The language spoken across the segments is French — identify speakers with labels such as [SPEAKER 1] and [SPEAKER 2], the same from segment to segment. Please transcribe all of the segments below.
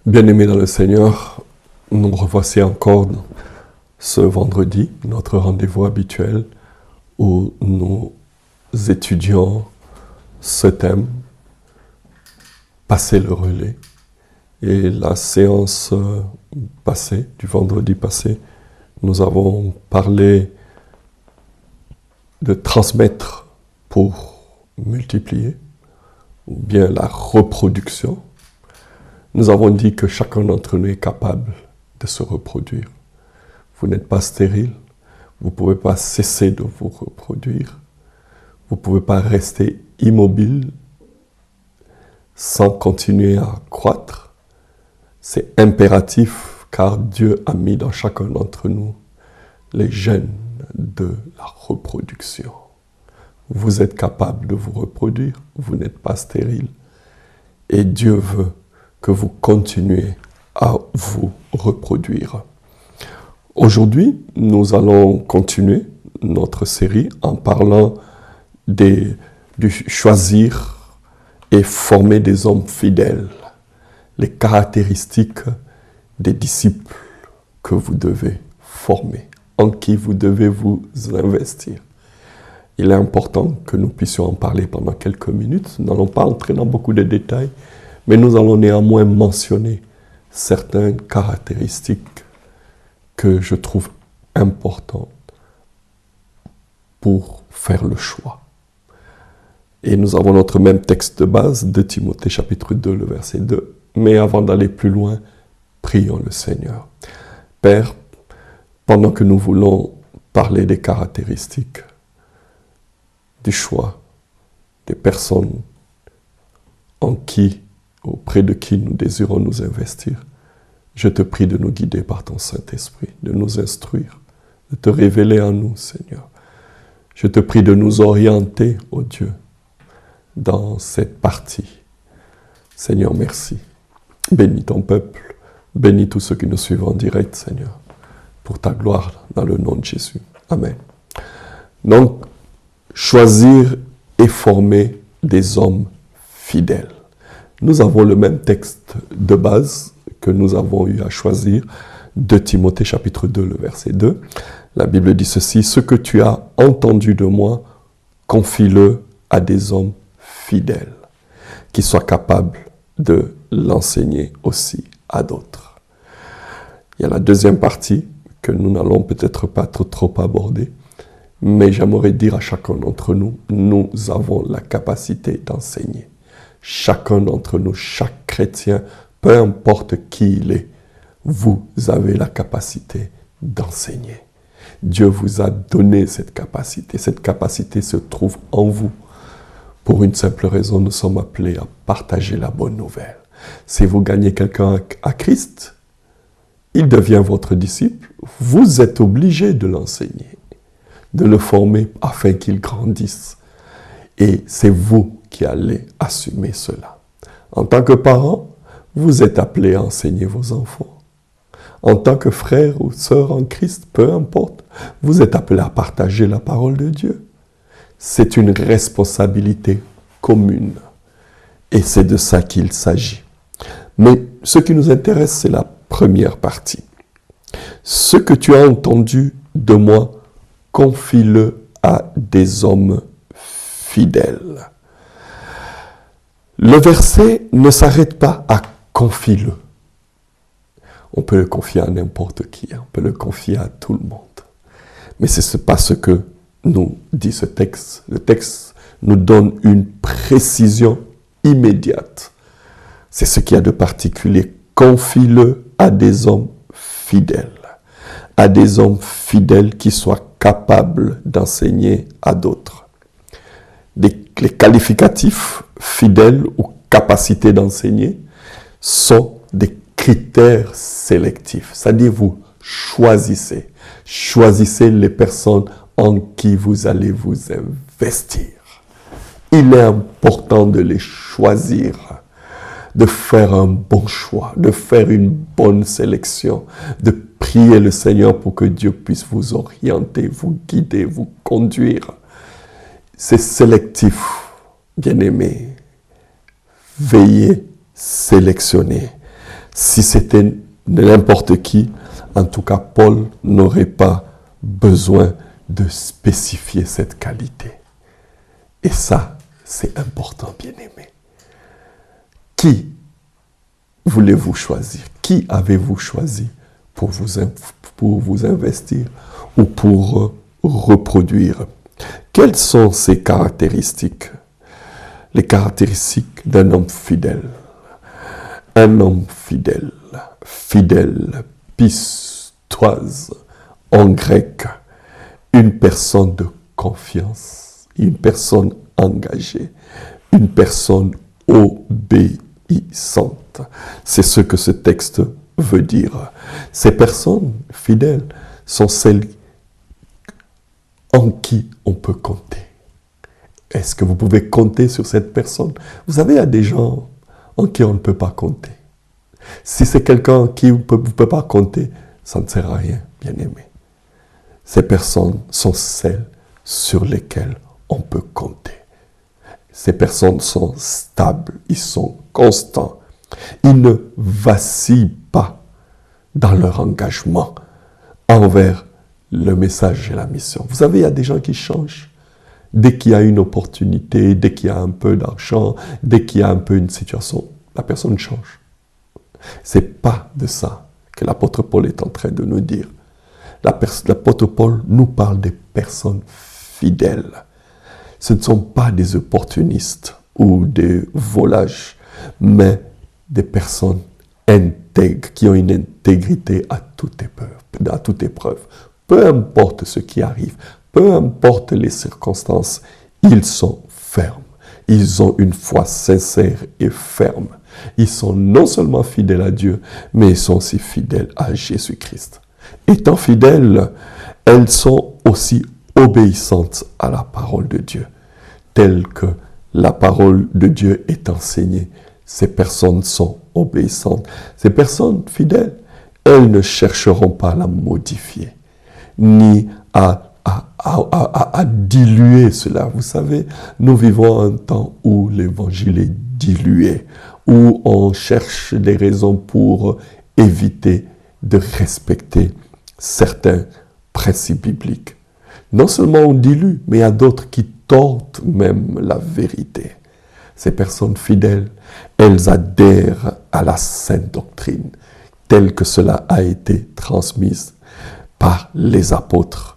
[SPEAKER 1] Bien-aimés dans le Seigneur, nous revoici encore ce vendredi, notre rendez-vous habituel où nous étudions ce thème, passer le relais. Et la séance passée, du vendredi passé, nous avons parlé de transmettre pour multiplier, ou bien la reproduction. Nous avons dit que chacun d'entre nous est capable de se reproduire. Vous n'êtes pas stérile, vous ne pouvez pas cesser de vous reproduire, vous ne pouvez pas rester immobile sans continuer à croître. C'est impératif car Dieu a mis dans chacun d'entre nous les gènes de la reproduction. Vous êtes capable de vous reproduire, vous n'êtes pas stérile et Dieu veut que vous continuez à vous reproduire. Aujourd'hui, nous allons continuer notre série en parlant du choisir et former des hommes fidèles, les caractéristiques des disciples que vous devez former, en qui vous devez vous investir. Il est important que nous puissions en parler pendant quelques minutes. Nous n'allons pas entrer dans beaucoup de détails, mais nous allons néanmoins mentionner certaines caractéristiques que je trouve importantes pour faire le choix. Et nous avons notre même texte de base, de Timothée chapitre 2, le verset 2. Mais avant d'aller plus loin, prions le Seigneur. Père, pendant que nous voulons parler des caractéristiques, du choix, des personnes auprès de qui nous désirons nous investir, je te prie de nous guider par ton Saint-Esprit, de nous instruire, de te révéler à nous, Seigneur. Je te prie de nous orienter, ô Dieu, dans cette partie. Seigneur, merci. Bénis ton peuple, bénis tous ceux qui nous suivent en direct, Seigneur, pour ta gloire, dans le nom de Jésus. Amen. Donc, choisir et former des hommes fidèles. Nous avons le même texte de base que nous avons eu à choisir, de Timothée chapitre 2, le verset 2. La Bible dit ceci: « Ce que tu as entendu de moi, confie-le à des hommes fidèles, qui soient capables de l'enseigner aussi à d'autres. » Il y a la deuxième partie que nous n'allons peut-être pas trop aborder, mais j'aimerais dire à chacun d'entre nous, nous avons la capacité d'enseigner. Chacun d'entre nous, chaque chrétien, peu importe qui il est, vous avez la capacité d'enseigner. Dieu vous a donné cette capacité. Cette capacité se trouve en vous. Pour une simple raison, nous sommes appelés à partager la bonne nouvelle. Si vous gagnez quelqu'un à Christ, il devient votre disciple, vous êtes obligé de l'enseigner, de le former afin qu'il grandisse. Et c'est vous qui allez assumer cela. En tant que parent, vous êtes appelé à enseigner vos enfants. En tant que frère ou sœur en Christ, peu importe, vous êtes appelé à partager la parole de Dieu. C'est une responsabilité commune. Et c'est de ça qu'il s'agit. Mais ce qui nous intéresse, c'est la première partie. Ce que tu as entendu de moi, confie-le à des hommes fidèles. Le verset ne s'arrête pas à confie-le. On peut le confier à n'importe qui, on peut le confier à tout le monde. Mais ce n'est pas ce que nous dit ce texte. Le texte nous donne une précision immédiate. C'est ce qu'il y a de particulier. Confie-le à des hommes fidèles. À des hommes fidèles qui soient capables d'enseigner à d'autres. Les qualificatifs fidèles ou capacité d'enseigner sont des critères sélectifs. C'est-à-dire vous choisissez les personnes en qui vous allez vous investir. Il est important de les choisir, de faire un bon choix, de faire une bonne sélection, de prier le Seigneur pour que Dieu puisse vous orienter, vous guider, vous conduire. C'est sélectif, bien-aimés. Veillez, sélectionnez. Si c'était n'importe qui, en tout cas, Paul n'aurait pas besoin de spécifier cette qualité. Et ça, c'est important, bien-aimé. Qui voulez-vous choisir? Qui avez-vous choisi pour vous investir ou pour reproduire? Quelles sont ces caractéristiques? Les caractéristiques d'un homme fidèle. Un homme fidèle, fidèle, pistoise, en grec, une personne de confiance, une personne engagée, une personne obéissante. C'est ce que ce texte veut dire. Ces personnes fidèles sont celles en qui on peut compter. Est-ce que vous pouvez compter sur cette personne? Vous savez, il y a des gens en qui on ne peut pas compter. Si c'est quelqu'un en qui vous ne pouvez pas compter, ça ne sert à rien, bien aimé. Ces personnes sont celles sur lesquelles on peut compter. Ces personnes sont stables, ils sont constants. Ils ne vacillent pas dans leur engagement envers le message et la mission. Vous savez, il y a des gens qui changent. Dès qu'il y a une opportunité, dès qu'il y a un peu d'argent, dès qu'il y a un peu une situation, la personne change. Ce n'est pas de ça que l'apôtre Paul est en train de nous dire. L'apôtre Paul nous parle des personnes fidèles. Ce ne sont pas des opportunistes ou des volages, mais des personnes intègres, qui ont une intégrité à toute épreuve. Peu importe ce qui arrive, peu importe les circonstances, ils sont fermes. Ils ont une foi sincère et ferme. Ils sont non seulement fidèles à Dieu, mais ils sont aussi fidèles à Jésus-Christ. Étant fidèles, elles sont aussi obéissantes à la parole de Dieu, telle que la parole de Dieu est enseignée. Ces personnes sont obéissantes. Ces personnes fidèles, elles ne chercheront pas à la modifier, ni à diluer cela. Vous savez, nous vivons un temps où l'évangile est dilué, où on cherche des raisons pour éviter de respecter certains principes bibliques. Non seulement on dilue, mais il y a d'autres qui tordent même la vérité. Ces personnes fidèles, elles adhèrent à la sainte doctrine, telle que cela a été transmise par les apôtres,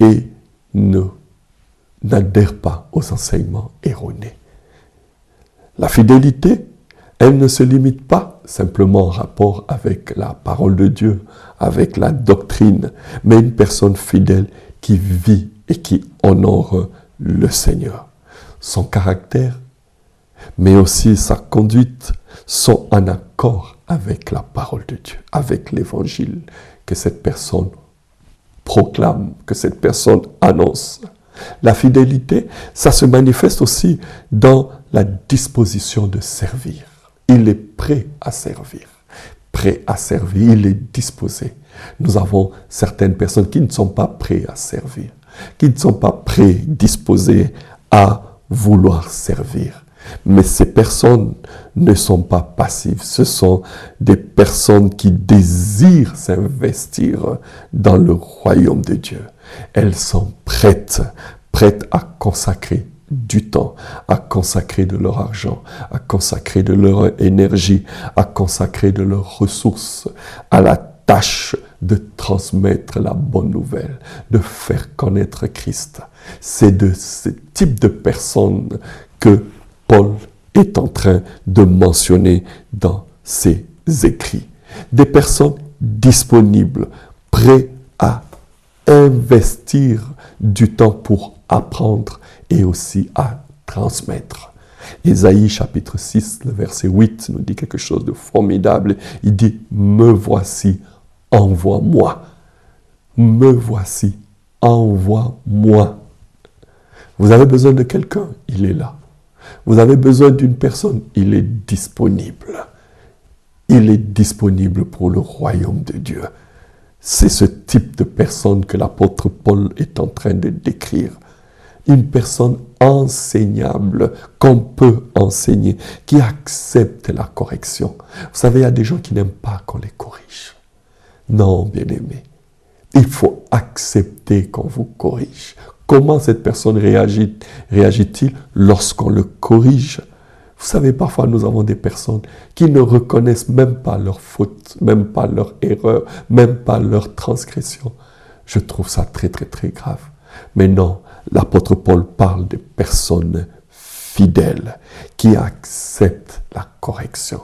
[SPEAKER 1] et n'adhèrent pas aux enseignements erronés. La fidélité, elle ne se limite pas simplement en rapport avec la parole de Dieu, avec la doctrine, mais une personne fidèle qui vit et qui honore le Seigneur. Son caractère, mais aussi sa conduite, sont en accord avec la parole de Dieu, avec l'évangile que cette personne proclame, que cette personne annonce. La fidélité, ça se manifeste aussi dans la disposition de servir. Il est prêt à servir. Prêt à servir, il est disposé. Nous avons certaines personnes qui ne sont pas prêtes à servir, qui ne sont pas prêts, disposés à vouloir servir. Mais ces personnes ne sont pas passives. Ce sont des personnes qui désirent s'investir dans le royaume de Dieu. Elles sont prêtes à consacrer du temps, à consacrer de leur argent, à consacrer de leur énergie, à consacrer de leurs ressources à la tâche de transmettre la bonne nouvelle, de faire connaître Christ. C'est de ce type de personnes que Paul est en train de mentionner dans ses écrits. Des personnes disponibles, prêtes à investir du temps pour apprendre et aussi à transmettre. Ésaïe chapitre 6, le verset 8 nous dit quelque chose de formidable. Il dit « Me voici, envoie-moi. Me voici, envoie-moi. » Vous avez besoin de quelqu'un, il est là. Vous avez besoin d'une personne, il est disponible. Il est disponible pour le royaume de Dieu. C'est ce type de personne que l'apôtre Paul est en train de décrire. une personne enseignable, qu'on peut enseigner, qui accepte la correction. Vous savez, il y a des gens qui n'aiment pas qu'on les corrige. Non, bien-aimé, il faut accepter qu'on vous corrige. Comment cette personne réagit-il lorsqu'on le corrige? Vous savez, parfois nous avons des personnes qui ne reconnaissent même pas leurs fautes, même pas leurs erreurs, même pas leurs transgressions. Je trouve ça très, très, très grave. Mais non, l'apôtre Paul parle des personnes fidèles qui acceptent la correction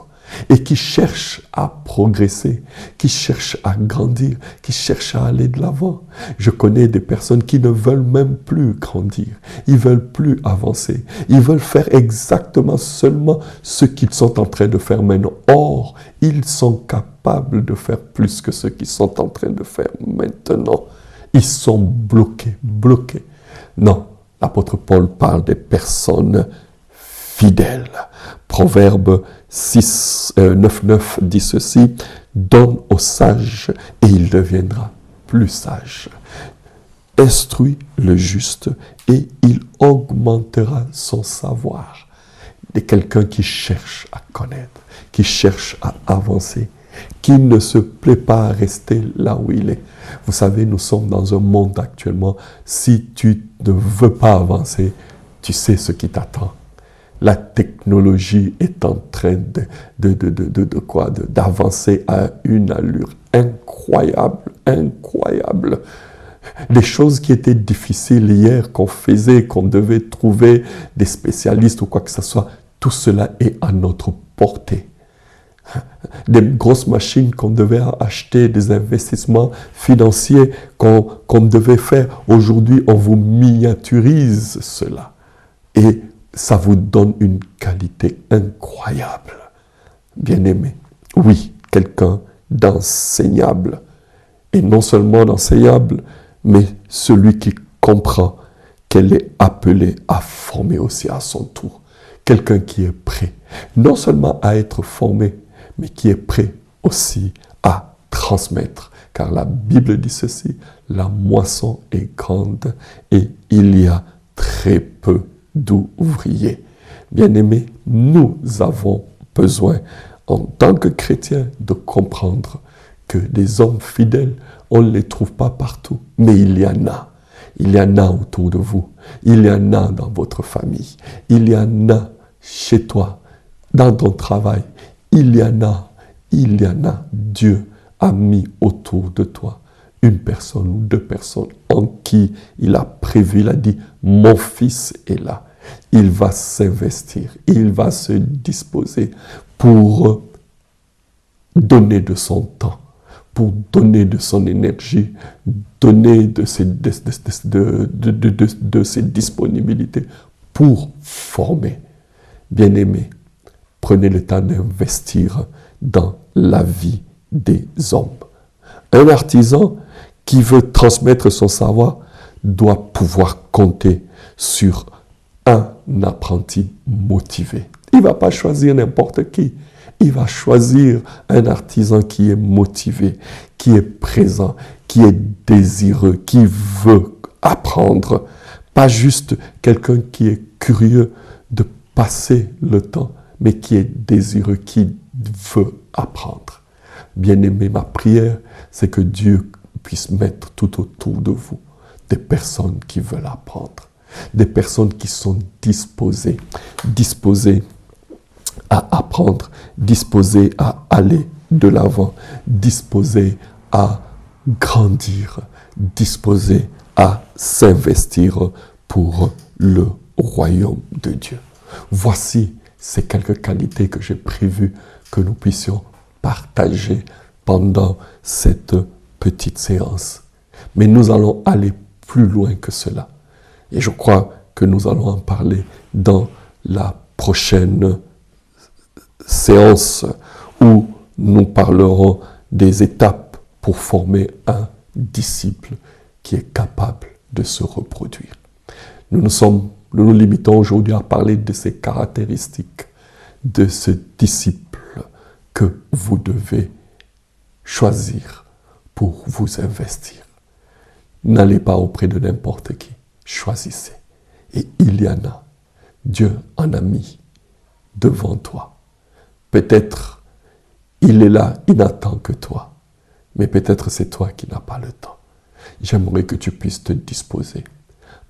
[SPEAKER 1] et qui cherchent à progresser, qui cherchent à grandir, qui cherchent à aller de l'avant. Je connais des personnes qui ne veulent même plus grandir, ils ne veulent plus avancer, ils veulent faire exactement seulement ce qu'ils sont en train de faire maintenant. Or, ils sont capables de faire plus que ce qu'ils sont en train de faire maintenant. Ils sont bloqués. Non, l'apôtre Paul parle des personnes fidèles. Proverbe 9 dit ceci, « Donne au sage et il deviendra plus sage. Instruis le juste et il augmentera son savoir. » De quelqu'un qui cherche à connaître, qui cherche à avancer, qui ne se plaît pas à rester là où il est. Vous savez, nous sommes dans un monde actuellement, si tu ne veux pas avancer, tu sais ce qui t'attend. La technologie est en train d'avancer à une allure incroyable. Les choses qui étaient difficiles hier, qu'on faisait, qu'on devait trouver des spécialistes ou quoi que ce soit, tout cela est à notre portée. Des grosses machines qu'on devait acheter, des investissements financiers qu'on devait faire. Aujourd'hui, on vous miniaturise cela. Et ça vous donne une qualité incroyable. Bien-aimé, oui, quelqu'un d'enseignable. Et non seulement d'enseignable, mais celui qui comprend qu'elle est appelée à former aussi à son tour. Quelqu'un qui est prêt, non seulement à être formé, mais qui est prêt aussi à transmettre. Car la Bible dit ceci, la moisson est grande et il y a très peu d'ouvriers. Bien-aimés, nous avons besoin, en tant que chrétiens, de comprendre que des hommes fidèles, on ne les trouve pas partout, mais il y en a. Il y en a autour de vous. Il y en a dans votre famille. Il y en a chez toi, dans ton travail. Il y en a. Dieu a mis autour de toi une personne ou deux personnes en qui il a prévu, il a dit, mon fils est là. Il va s'investir, il va se disposer pour donner de son temps, pour donner de son énergie, donner de ses disponibilités pour former. Bien-aimés, prenez le temps d'investir dans la vie des hommes. Un artisan qui veut transmettre son savoir doit pouvoir compter sur un apprenti motivé. Il ne va pas choisir n'importe qui. Il va choisir un artisan qui est motivé, qui est présent, qui est désireux, qui veut apprendre. Pas juste quelqu'un qui est curieux de passer le temps, mais qui est désireux, qui veut apprendre. Bien-aimé, ma prière, c'est que Dieu puisse mettre tout autour de vous des personnes qui veulent apprendre, des personnes qui sont disposées à apprendre, disposées à aller de l'avant, disposées à grandir, disposées à s'investir pour le royaume de Dieu. Voici ces quelques qualités que j'ai prévu que nous puissions partager pendant cette petite séance. Mais nous allons aller plus loin que cela. Et je crois que nous allons en parler dans la prochaine séance où nous parlerons des étapes pour former un disciple qui est capable de se reproduire. Nous nous limitons aujourd'hui à parler de ces caractéristiques de ce disciple que vous devez choisir pour vous investir. N'allez pas auprès de n'importe qui. Choisissez. Et il y en a. Dieu en a mis devant toi. Peut-être il est là, il n'attend que toi. Mais peut-être c'est toi qui n'as pas le temps. J'aimerais que tu puisses te disposer.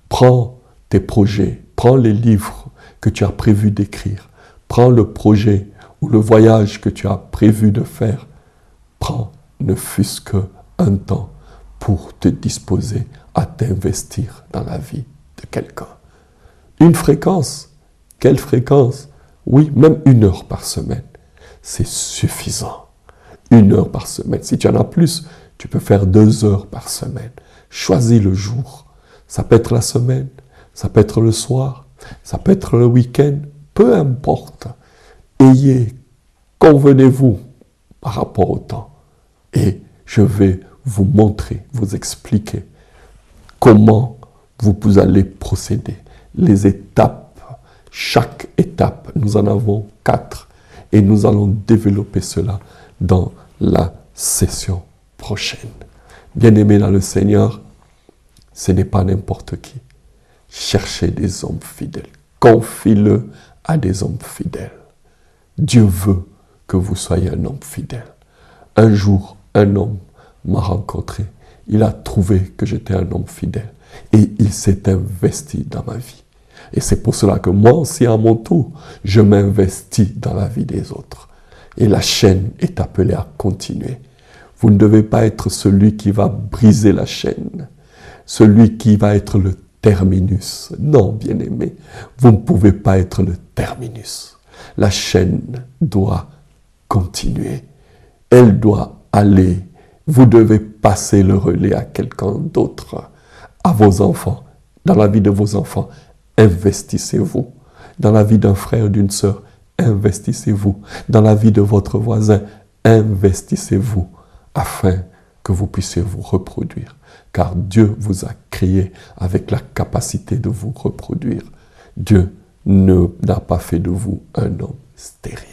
[SPEAKER 1] Prends tes projets, prends les livres que tu as prévu d'écrire. Prends le projet ou le voyage que tu as prévu de faire. Prends ne fût-ce qu'un temps pour te disposer à t'investir dans la vie de quelqu'un. Une fréquence. Quelle fréquence? Oui, même 1 heure par semaine. C'est suffisant. 1 heure par semaine. Si tu en as plus, tu peux faire 2 heures par semaine. Choisis le jour. Ça peut être la semaine, ça peut être le soir, ça peut être le week-end, peu importe. Convenez-vous par rapport au temps. Et je vais vous montrer, vous expliquer comment vous allez procéder. Les étapes, chaque étape, nous en avons 4. Et nous allons développer cela dans la session prochaine. Bien-aimés dans le Seigneur, ce n'est pas n'importe qui. Cherchez des hommes fidèles. Confie-le à des hommes fidèles. Dieu veut que vous soyez un homme fidèle. Un jour, un homme m'a rencontré. Il a trouvé que j'étais un homme fidèle. Et il s'est investi dans ma vie. Et c'est pour cela que moi aussi, à mon tour, je m'investis dans la vie des autres. Et la chaîne est appelée à continuer. Vous ne devez pas être celui qui va briser la chaîne, celui qui va être le terminus. Non, bien-aimé, vous ne pouvez pas être le terminus. La chaîne doit continuer. Elle doit aller. Vous devez passer le relais à quelqu'un d'autre, à vos enfants. Dans la vie de vos enfants, investissez-vous. Dans la vie d'un frère, d'une sœur, investissez-vous. Dans la vie de votre voisin, investissez-vous afin que vous puissiez vous reproduire. Car Dieu vous a créé avec la capacité de vous reproduire. Dieu n'a pas fait de vous un homme stérile.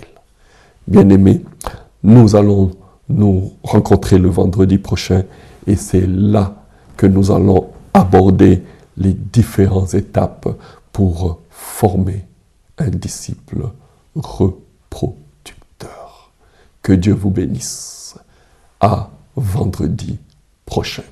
[SPEAKER 1] Bien-aimés, nous allons nous rencontrer le vendredi prochain et c'est là que nous allons aborder les différentes étapes pour former un disciple reproducteur. Que Dieu vous bénisse. À vendredi prochain.